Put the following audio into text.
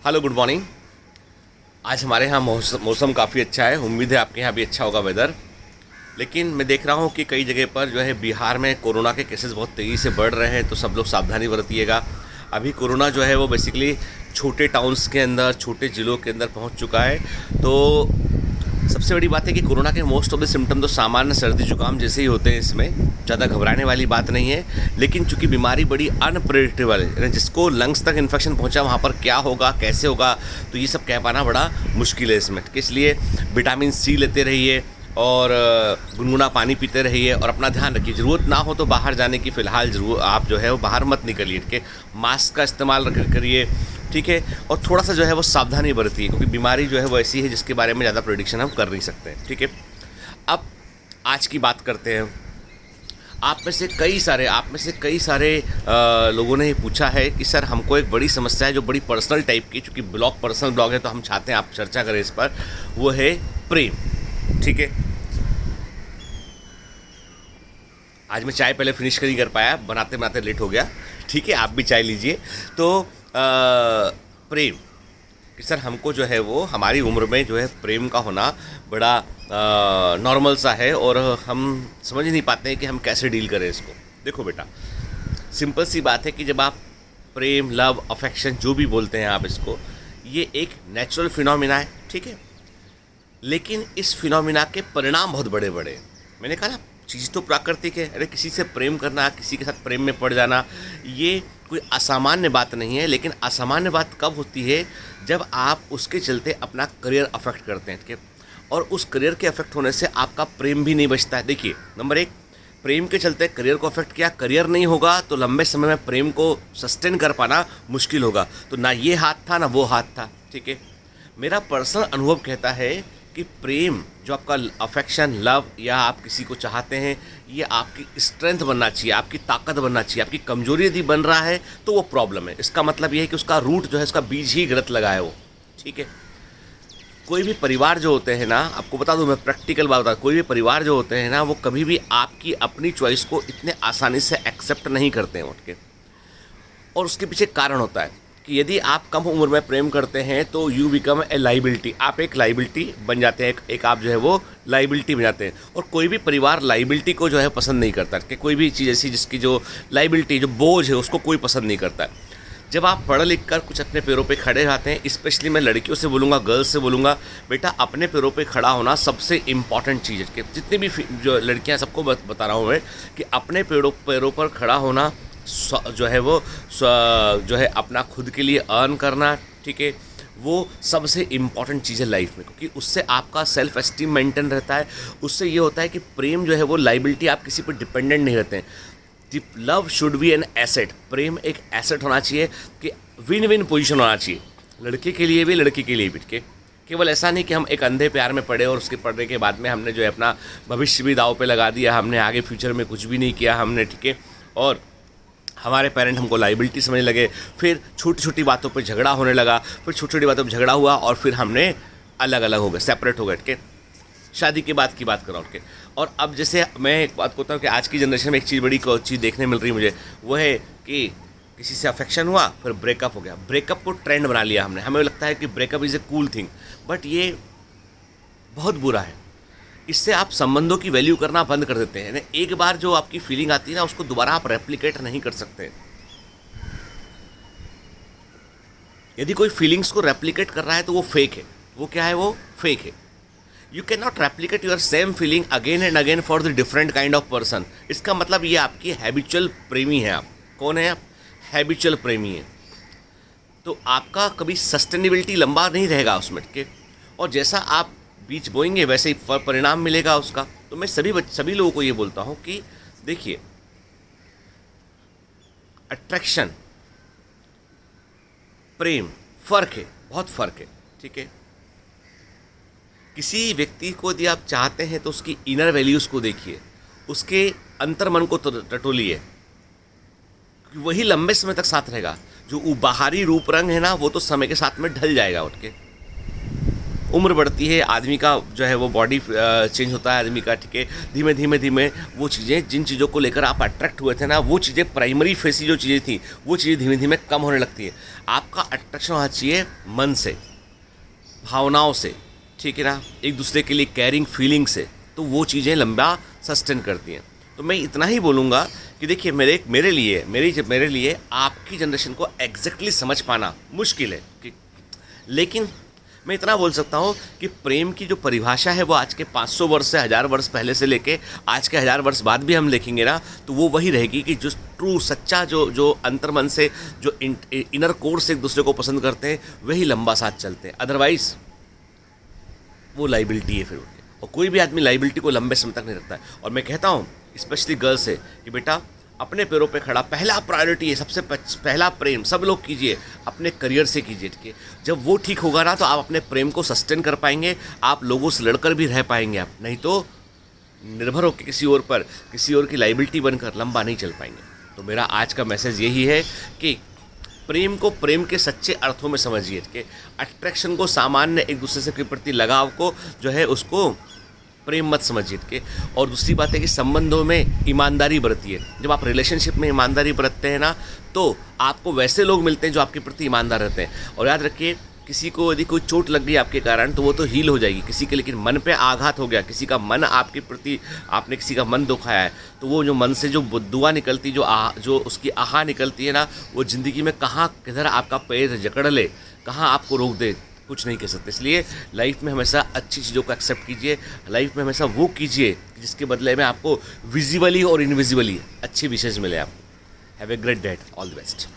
Hello, good morning. आज हमारे यहाँ मौसम काफ़ी अच्छा है। उम्मीद है आपके यहाँ भी अच्छा होगा वेदर। लेकिन मैं देख रहा हूँ कि कई जगह पर जो है बिहार में कोरोना के केसेस बहुत तेज़ी से बढ़ रहे हैं, तो सब लोग सावधानी बरतिएगा। अभी कोरोना जो है वो बेसिकली छोटे टाउन्स के अंदर, छोटे ज़िलों के अंदर पहुँच चुका है। तो सबसे बड़ी बात है कि कोरोना के मोस्ट ऑफ द सिम्टम तो सामान्य सर्दी जुकाम जैसे ही होते हैं, इसमें ज़्यादा घबराने वाली बात नहीं है। लेकिन चूंकि बीमारी बड़ी अनप्रेडिक्टेबल है, जिसको लंग्स तक इन्फेक्शन पहुंचा वहाँ पर क्या होगा, कैसे होगा, तो ये सब कह पाना बड़ा मुश्किल है इसमें। इसलिए विटामिन सी लेते रहिए और गुनगुना पानी पीते रहिए और अपना ध्यान रखिए। ज़रूरत ना हो तो बाहर जाने की फ़िलहाल ज़रूर आप जो है वो बाहर मत निकलिए, ठीक है। मास्क का इस्तेमाल करिए, ठीक है। और थोड़ा सा जो है वो सावधानी बरतिए, क्योंकि बीमारी जो है वो ऐसी है जिसके बारे में ज़्यादा प्रेडिक्शन हम कर नहीं सकते हैं, ठीक है। अब आज की बात करते हैं। आप में से कई सारे लोगों ने पूछा है कि सर हमको एक बड़ी समस्या है जो बड़ी पर्सनल टाइप की, चूँकि ब्लॉग पर्सनल ब्लॉग है तो हम चाहते हैं आप चर्चा करें इस पर। वो है प्रेम, ठीक है। आज मैं चाय पहले फिनिश नहीं कर पाया, बनाते बनाते लेट हो गया, ठीक है। आप भी चाय लीजिए। तो प्रेम कि सर हमको जो है वो हमारी उम्र में जो है प्रेम का होना बड़ा नॉर्मल सा है और हम समझ नहीं पाते हैं कि हम कैसे डील करें इसको। देखो बेटा, सिंपल सी बात है कि जब आप प्रेम, लव, अफेक्शन जो भी बोलते हैं आप इसको, ये एक नेचुरल फिनोमिना है, ठीक है। लेकिन इस फिनोमिना के परिणाम बहुत बड़े बड़े हैं। मैंने कहा ना, चीज़ तो प्राकृतिक है। अरे किसी से प्रेम करना, किसी के साथ प्रेम में पड़ जाना, ये कोई असामान्य बात नहीं है। लेकिन असामान्य बात कब होती है, जब आप उसके चलते अपना करियर अफेक्ट करते हैं, ठीक है। और उस करियर के अफेक्ट होने से आपका प्रेम भी नहीं बचता है। देखिए, नंबर एक, प्रेम के चलते करियर को अफेक्ट किया, करियर नहीं होगा तो लंबे समय में प्रेम को सस्टेन कर पाना मुश्किल होगा। तो ना ये हाथ था ना वो हाथ था, ठीक है। मेरा पर्सनल अनुभव कहता है कि प्रेम जो आपका अफेक्शन, लव या आप किसी को चाहते हैं, ये आपकी स्ट्रेंथ बनना चाहिए, आपकी ताकत बनना चाहिए। आपकी कमजोरी यदि बन रहा है तो वो प्रॉब्लम है। इसका मतलब ये है कि उसका रूट जो है, उसका बीज ही गलत लगा है वो, ठीक है। कोई भी परिवार जो होते हैं ना, आपको बता दूं, मैं प्रैक्टिकल बात बता, कोई भी परिवार जो होते हैं ना, वो कभी भी आपकी अपनी चॉइस को इतने आसानी से एक्सेप्ट नहीं करते हैं उठ के। और उसके पीछे कारण होता है कि यदि आप कम उम्र में प्रेम करते हैं तो यू बिकम ए लाइबिलिटी। आप एक लाइबिलिटी बन जाते हैं, एक आप जो है वो लाइबिलिटी बन जाते हैं। और कोई भी परिवार लाइबिलिटी को जो है पसंद नहीं करता, कि कोई भी चीज़ ऐसी जिसकी जो लाइबिलिटी, जो बोझ है, उसको कोई पसंद नहीं करता है। जब आप पढ़ लिख कर कुछ अपने पैरों पे खड़े रहते हैं, स्पेशली मैं लड़कियों से बोलूँगा, गर्ल्स से बोलूँगा, बेटा अपने पैरों पे खड़ा होना सबसे इम्पॉर्टेंट चीज़ है। कि जितनी भी जो लड़कियाँ, सबको बता रहा हूँ मैं कि अपने पैरों पर खड़ा होना जो है वो जो है अपना खुद के लिए अर्न करना, ठीक है, वो सबसे इम्पॉर्टेंट चीज़ है लाइफ में। क्योंकि उससे आपका सेल्फ एस्टीम मेंटेन रहता है। उससे ये होता है कि प्रेम जो है वो लाइबिलिटी, आप किसी पर डिपेंडेंट नहीं रहते हैं। Love should be an asset. प्रेम एक एसेट होना चाहिए कि विन विन पोजीशन होना चाहिए, लड़के के लिए भी, लड़की के लिए भी, ठीक है। केवल ऐसा नहीं कि हम एक अंधे प्यार में पड़े और उसके पढ़ने के बाद में हमने जो है अपना भविष्य भी दाव पे लगा दिया, हमने आगे फ्यूचर में कुछ भी नहीं किया हमने, ठीक है। और हमारे पेरेंट हमको लाइबिलिटी समझने लगे, फिर छोटी छोटी बातों पर झगड़ा होने लगा, फिर छोटी छोटी बातों पर झगड़ा हुआ और फिर हमने अलग अलग हो गए, सेपरेट हो गए, ठीक है। शादी के बाद की बात कर रहा हूँ, ठीक है। और अब जैसे मैं एक बात कहता हूँ कि आज की जनरेशन में एक चीज़, बड़ी चीज़ देखने मिल रही है मुझे, वो है कि किसी से अफेक्शन हुआ, फिर ब्रेकअप हो गया। ब्रेकअप को ट्रेंड बना लिया हमने। हमें लगता है कि breakup is a cool thing, but ये बहुत बुरा है। इससे आप संबंधों की वैल्यू करना बंद कर देते हैं। एक बार जो आपकी फीलिंग आती है ना, उसको दोबारा आप रेप्लिकेट नहीं कर सकते। यदि कोई फीलिंग्स को रेप्लिकेट कर रहा है तो वो फेक है। वो क्या है? वो फेक है। You can not replicate your same feeling again and again for the different kind of person. इसका मतलब ये आपकी हैबिचुअल प्रेमी है। आप कौन है? आप हैबिचुअल प्रेमी है। तो आपका कभी सस्टेनेबिलिटी लंबा नहीं रहेगा उसमें के, और जैसा आप बीज बोएंगे वैसे ही परिणाम मिलेगा उसका। तो मैं सभी लोगों को ये बोलता हूँ कि देखिए, अट्रैक्शन, प्रेम, फ़र्क है, बहुत फ़र्क है, ठीक है। किसी व्यक्ति को यदि आप चाहते हैं तो उसकी इनर वैल्यूज़ को देखिए, उसके अंतर्मन को टटोलिए, वही लंबे समय तक साथ रहेगा। जो बाहरी रूप रंग है ना, वो तो समय के साथ में ढल जाएगा उठ के। उम्र बढ़ती है, आदमी का जो है वो बॉडी चेंज होता है आदमी का, ठीक है। धीमे धीमे धीमे वो चीज़ें, जिन चीज़ों को लेकर आप अट्रैक्ट हुए थे ना, वो चीज़ें प्राइमरी फेसी जो चीज़ें थी, वो चीज़ें धीमे धीमे कम होने लगती है। आपका अट्रैक्शन होना चाहिए मन से, भावनाओं से, ठीक है ना, एक दूसरे के लिए केयरिंग फीलिंग से, तो वो चीज़ें लंबा सस्टेन करती हैं। तो मैं इतना ही बोलूँगा कि देखिए मेरे लिए आपकी जनरेशन को एग्जैक्टली समझ पाना मुश्किल है लेकिन मैं इतना बोल सकता हूँ कि प्रेम की जो परिभाषा है वो आज के 500 वर्ष से 1000 वर्ष पहले से लेके आज के 1000 वर्ष बाद भी हम देखेंगे ना, तो वो वही रहेगी कि जो ट्रू सच्चा जो अंतर्मन से जो इनर कोर से एक दूसरे को पसंद करते हैं वही लंबा साथ चलते हैं। अदरवाइज़ वो लाइबिलिटी है फिर उनके, और कोई भी आदमी लाइबिलिटी को लंबे समय तक नहीं रखता है। और मैं कहता हूँ स्पेशली गर्ल्स से कि बेटा अपने पैरों पे खड़ा, पहला प्रायोरिटी है, सबसे पहला प्रेम सब लोग कीजिए, अपने करियर से कीजिए, ठीक है। जब वो ठीक होगा ना तो आप अपने प्रेम को सस्टेन कर पाएंगे, आप लोगों से लड़कर भी रह पाएंगे आप, नहीं तो निर्भर होकर किसी और पर, किसी और की लाइबिलिटी बनकर लंबा नहीं चल पाएंगे। तो मेरा आज का मैसेज यही है कि प्रेम को प्रेम के सच्चे अर्थों में समझिए, ठीक है। अट्रैक्शन को, सामान्य एक दूसरे से के प्रति लगाव को जो है उसको प्रेम मत समझिए, ठीक है। और दूसरी बात है कि संबंधों में ईमानदारी बरतिए। जब आप रिलेशनशिप में ईमानदारी बरतते हैं ना, तो आपको वैसे लोग मिलते हैं जो आपके प्रति ईमानदार रहते हैं। और याद रखिए, किसी को यदि कोई चोट लग गई आपके कारण तो वो तो हील हो जाएगी, किसी के लेकिन मन पे आघात हो गया, किसी का मन आपके प्रति, आपने किसी का मन दुखाया है, तो वो जो मन से जो दुआ निकलती, जो उसकी आहा निकलती है ना, वो ज़िंदगी में कहाँ किधर आपका पैर जकड़ ले, कहाँ आपको रोक दे, कुछ नहीं कह सकते। इसलिए लाइफ में हमेशा अच्छी चीज़ों को एक्सेप्ट कीजिए, लाइफ में हमेशा वो कीजिए जिसके बदले में आपको विजिबली और इनविजिबली अच्छी विशेष मिले। आप have a great day, all the best.